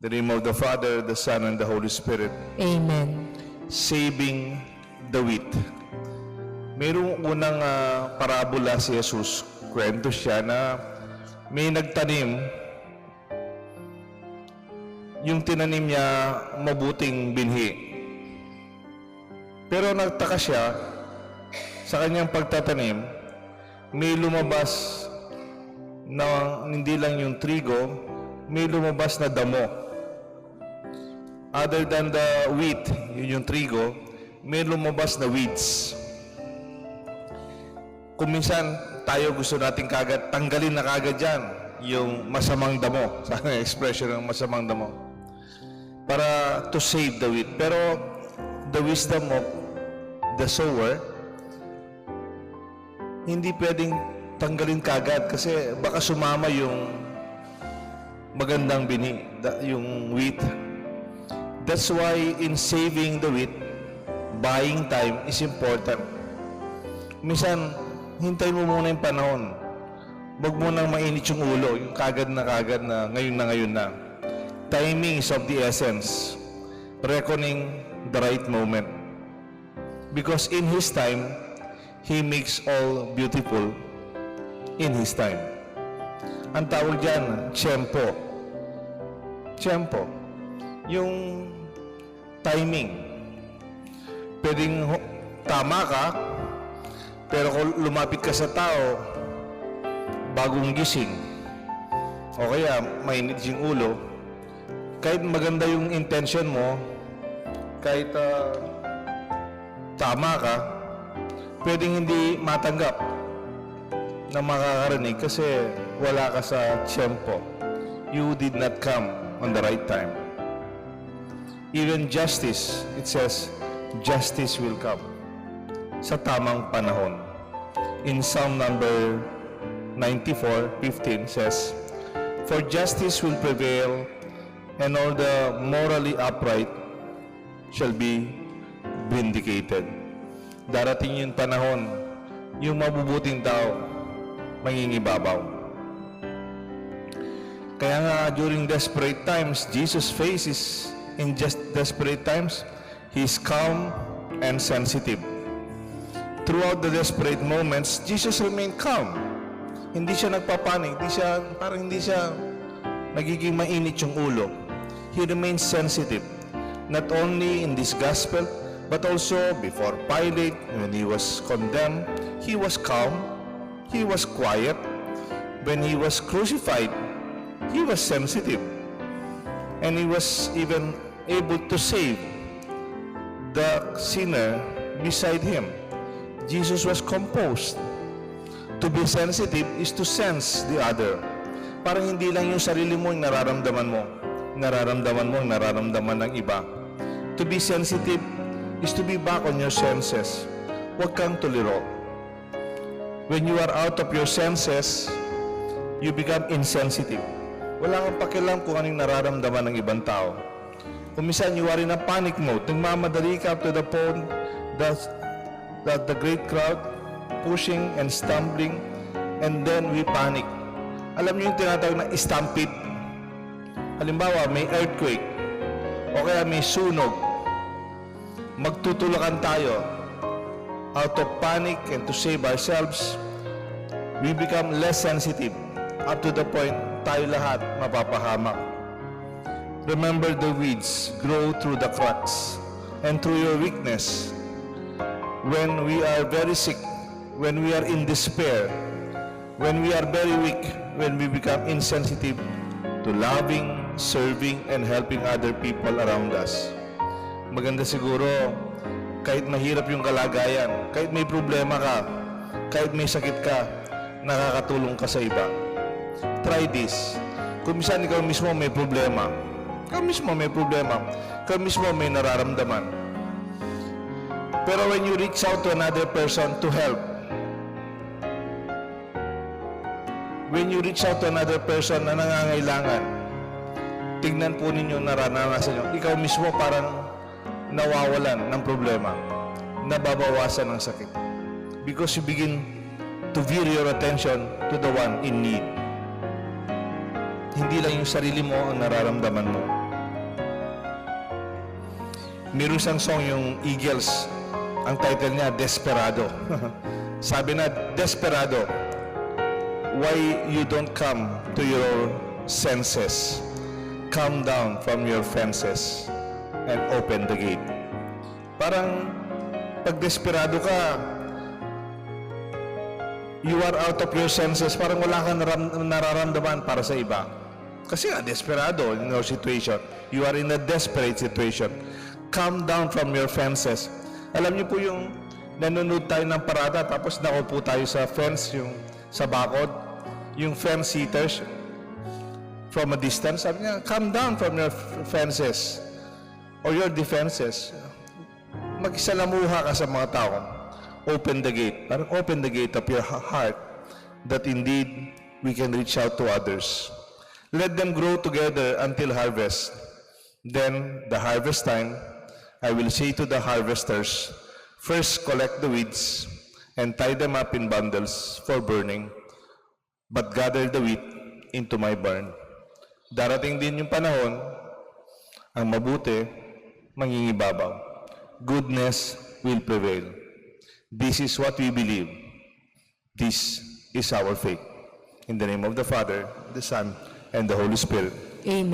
In the name of the Father, the Son, and the Holy Spirit. Amen. Saving the wheat. Mayroong unang parabola si Jesus. Kwento siya na may nagtanim. Yung tinanim niya mabuting binhi. Pero nagtaka siya sa kanyang pagtatanim, may lumabas na hindi lang yung trigo, may lumabas na damo. Other than the wheat, yun yung trigo, may lumabas na weeds. Kung minsan tayo gusto natin kagad, tanggalin na kagad yan, yung masamang damo, sa expression ng masamang damo, para to save the wheat. Pero the wisdom of the sower, hindi pwedeng tanggalin kagad kasi baka sumama yung magandang bini, yung wheat. That's why in saving the wheat, buying time is important. Minsan, hintayin mo muna yung panahon. Huwag mo nang mainit yung ulo, yung kagad na ngayon na. Timing is of the essence. Reckoning the right moment. Because in His time, He makes all beautiful in His time. Ang tawag dyan, tiyempo. Tiyempo. Yung timing. Pwedeng tama ka, pero kung lumapit ka sa tao, bagong gising, o kaya mainit yung ulo, kahit maganda yung intention mo, kahit tama ka, pwedeng hindi matanggap na makakarinig kasi wala ka sa tiyempo. You did not come on the right time. Even justice, it says, justice will come sa tamang panahon. In Psalm number 94:15 says, "For justice will prevail, and all the morally upright shall be vindicated." Darating yung panahon, yung mabubuting tao, mangingibabaw. Kaya nga, during desperate times, Jesus faces in just desperate times, He's calm and sensitive. Throughout the desperate moments, Jesus remained calm. Hindi siya nagpapanik, hindi siya nagiging mainit yung ulo. He remains sensitive, not only in this gospel, but also before Pilate, when he was condemned, he was calm, he was quiet. When he was crucified, he was sensitive. And he was even able to save the sinner beside him. Jesus was composed. To be sensitive is to sense the other. Parang hindi lang yung sarili mo yung nararamdaman mo. Nararamdaman ng iba. To be sensitive is to be back on your senses. Huwag kang tuliro. When you are out of your senses, you become insensitive. Wala kang pakialam kung anong nararamdaman ng ibang tao. Kung minsan you are in a panic mode, nagmamadali ka to the point that the great crowd pushing and stumbling, and then we panic. Alam niyo yung tinatawag na stampede. Halimbawa, may earthquake o kaya may sunog. Magtutulakan tayo. Out of panic and to save ourselves, we become less sensitive up to the point tayo lahat mapapahamak. Remember, the weeds grow through the cracks and through your weakness. When we are very sick, when we are in despair, when we are very weak, when we become insensitive to loving, serving, and helping other people around us. Maganda siguro, kahit mahirap yung kalagayan, kahit may problema ka, kahit may sakit ka, nakakatulong ka sa iba. Try this. Kung minsan ikaw mismo may problema, ikaw mismo may nararamdaman. Pero when you reach out to another person to help, when you reach out to another person na nangangailangan, tignan po ninyo, naranasan nyo, ikaw mismo parang nawawalan ng problema, nababawasan ng sakit. Because you begin to veer your attention to the one in need. Hindi lang yung sarili mo ang nararamdaman mo. Meron isang song yung Eagles. Ang title niya, Desperado. Sabi na, Desperado, why you don't come to your senses? Come down from your fences and open the gate. Parang pag desperado ka, you are out of your senses, parang wala kang nararamdaman para sa iba. Kasi nga, desperado in your situation. You are in a desperate situation. Come down from your fences. Alam niyo po yung nanonood tayo ng parada, tapos nakaupo tayo sa fence, yung sa bakod, yung fence sitters, from a distance, sabi niya, come down from your fences or your defenses. Mag-isalamuha ka sa mga tao. Open the gate. Parang open the gate of your heart that indeed we can reach out to others. Let them grow together until harvest. Then, the harvest time, I will say to the harvesters, first collect the weeds and tie them up in bundles for burning, but gather the wheat into my barn. Darating din yung panahon, ang mabuti, mangingibabaw. Goodness will prevail. This is what we believe. This is our faith. In the name of the Father, the Son, and the Holy Spirit. Amen.